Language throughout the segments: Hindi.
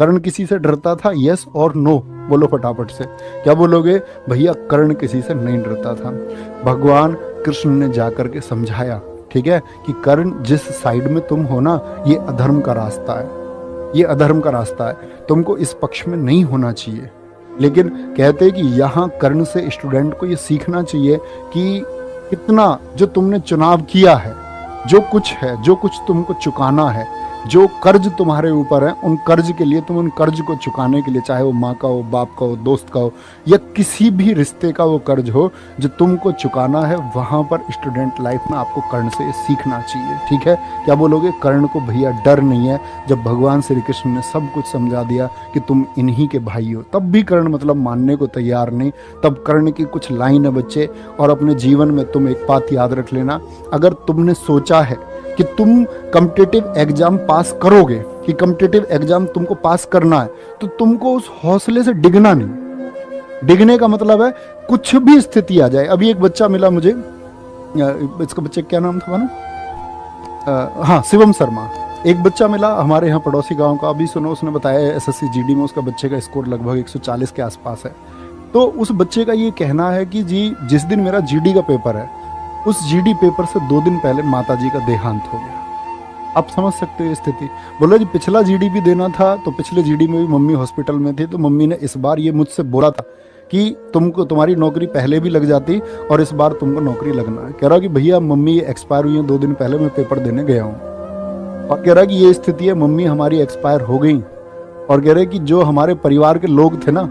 कर्ण किसी से डरता था? यस और नो बोलो फटाफट से। क्या बोलोगे? भैया कर्ण किसी से नहीं डरता था। भगवान कृष्ण ने जाकर के समझाया, ठीक है, कि कर्ण जिस साइड में तुम हो ना, ये अधर्म का रास्ता है, ये अधर्म का रास्ता है, तुमको इस पक्ष में नहीं होना चाहिए। लेकिन कहते हैं कि यहाँ कर्ण से स्टूडेंट को ये सीखना चाहिए कि कितना जो तुमने चुनाव किया है, जो कुछ है, जो कुछ तुमको चुकाना है, जो कर्ज तुम्हारे ऊपर है, उन कर्ज के लिए, तुम उन कर्ज को चुकाने के लिए, चाहे वो माँ का हो, बाप का हो, दोस्त का हो, या किसी भी रिश्ते का वो कर्ज हो जो तुमको चुकाना है, वहाँ पर स्टूडेंट लाइफ में आपको कर्ण से सीखना चाहिए। ठीक है, क्या बोलोगे? कर्ण को भैया डर नहीं है। जब भगवान श्री कृष्ण ने सब कुछ समझा दिया कि तुम इन्हीं के भाई हो, तब भी कर्ण मतलब मानने को तैयार नहीं। तब कर्ण की कुछ लाइन है बच्चे, और अपने जीवन में तुम एक बात याद रख लेना, अगर तुमने सोचा है कि तुम कॉम्पिटिटिव एग्जाम पास करोगे, कि कॉम्पिटिटिव एग्जाम तुमको पास करना है, तो तुमको उस हौसले से डिगना नहीं। डिगने का मतलब है कुछ भी स्थिति आ जाए। अभी एक बच्चा मिला मुझे, इसका बच्चे क्या नाम था ना, हाँ शिवम शर्मा, एक बच्चा मिला हमारे यहाँ पड़ोसी गांव का। अभी सुनो, उसने बताया एसएससी जीडी में उसका बच्चे का स्कोर लगभग 140 के आसपास है। तो उस बच्चे का ये कहना है कि जी जिस दिन मेरा जीडी का पेपर है, उस जीडी पेपर से 2 दिन पहले माताजी का देहांत हो गया। आप समझ सकते हो ये स्थिति। बोला जी पिछला जीडी भी देना था, तो पिछले जीडी में भी मम्मी हॉस्पिटल में थी, तो मम्मी ने इस बार ये मुझसे बोला था कि तुमको, तुम्हारी नौकरी पहले भी लग जाती और इस बार तुमको नौकरी लगना है। कह रहा कि भैया मम्मी ये एक्सपायर हुई है 2 दिन पहले, मैं पेपर देने गया हूँ। और कह रहा कि ये स्थिति है, मम्मी हमारी एक्सपायर हो गई। और कह रहे कि जो हमारे परिवार के लोग थे ना,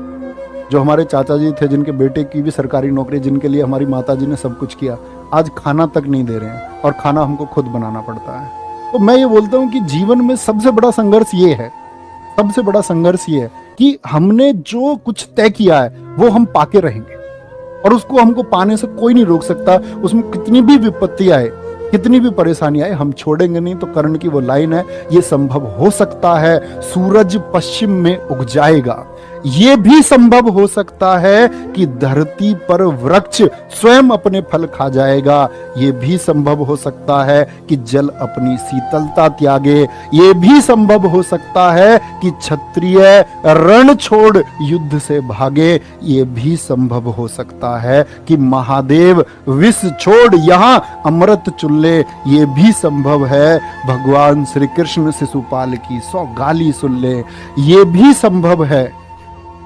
जो हमारे चाचा जी थे, जिनके बेटे की भी सरकारी नौकरी, जिनके लिए हमारी माताजी ने सब कुछ किया, आज खाना तक नहीं दे रहे हैं, और खाना हमको खुद बनाना पड़ता है। तो मैं ये बोलता हूँ कि जीवन में सबसे बड़ा संघर्ष ये है, सबसे बड़ा संघर्ष ये है कि हमने जो कुछ तय किया है वो हम पाके रहेंगे, और उसको हमको पाने से कोई नहीं रोक सकता। उसमें कितनी भी विपत्ति आए, कितनी भी परेशानी आए, हम छोड़ेंगे नहीं। तो कर्ण की वो लाइन है, ये संभव हो सकता है सूरज पश्चिम में उग जाएगा, ये भी संभव हो सकता है कि धरती पर वृक्ष स्वयं अपने फल खा जाएगा, ये भी संभव हो सकता है कि जल अपनी शीतलता त्यागे, ये भी संभव हो सकता है कि क्षत्रिय रण छोड़ युद्ध से भागे, ये भी संभव हो सकता है कि महादेव विष छोड़ यहां अमृत चुल्ले, ये भी संभव है भगवान श्री कृष्ण शिशुपाल की 100 गाली सुन ले, ये भी संभव है।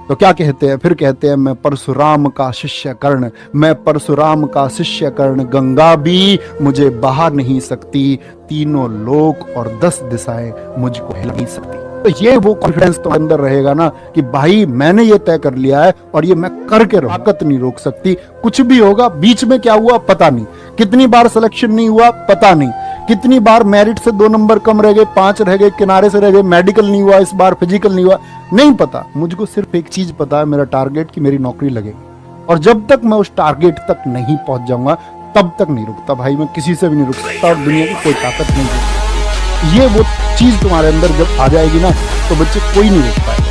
तो क्या कहते हैं फिर? कहते हैं मैं परशुराम का शिष्य कर्ण, मैं परशुराम का शिष्य कर्ण, गंगा भी मुझे बहा नहीं सकती, तीनों लोक और 10 दिशाएं मुझको हिला नहीं सकती। तो ये वो कॉन्फिडेंस तो अंदर रहेगा ना कि भाई मैंने ये तय कर लिया है और ये मैं करके रहूं, ताकत नहीं रोक सकती। कुछ भी होगा, बीच में क्या हुआ पता नहीं, कितनी बार सिलेक्शन नहीं हुआ पता नहीं, कितनी बार मेरिट से 2 नंबर कम रह गए, 5 रह गए, किनारे से रह गए, मेडिकल नहीं हुआ इस बार, फिजिकल नहीं हुआ, नहीं पता। मुझको सिर्फ एक चीज पता है, मेरा टारगेट कि मेरी नौकरी लगेगी, और जब तक मैं उस टारगेट तक नहीं पहुंच जाऊंगा तब तक नहीं रुकता भाई, मैं किसी से भी नहीं रुक सकता, और दुनिया की कोई ताकत नहीं। ये वो चीज तुम्हारे अंदर जब आ जाएगी ना, तो बच्चे कोई नहीं रुक पाए।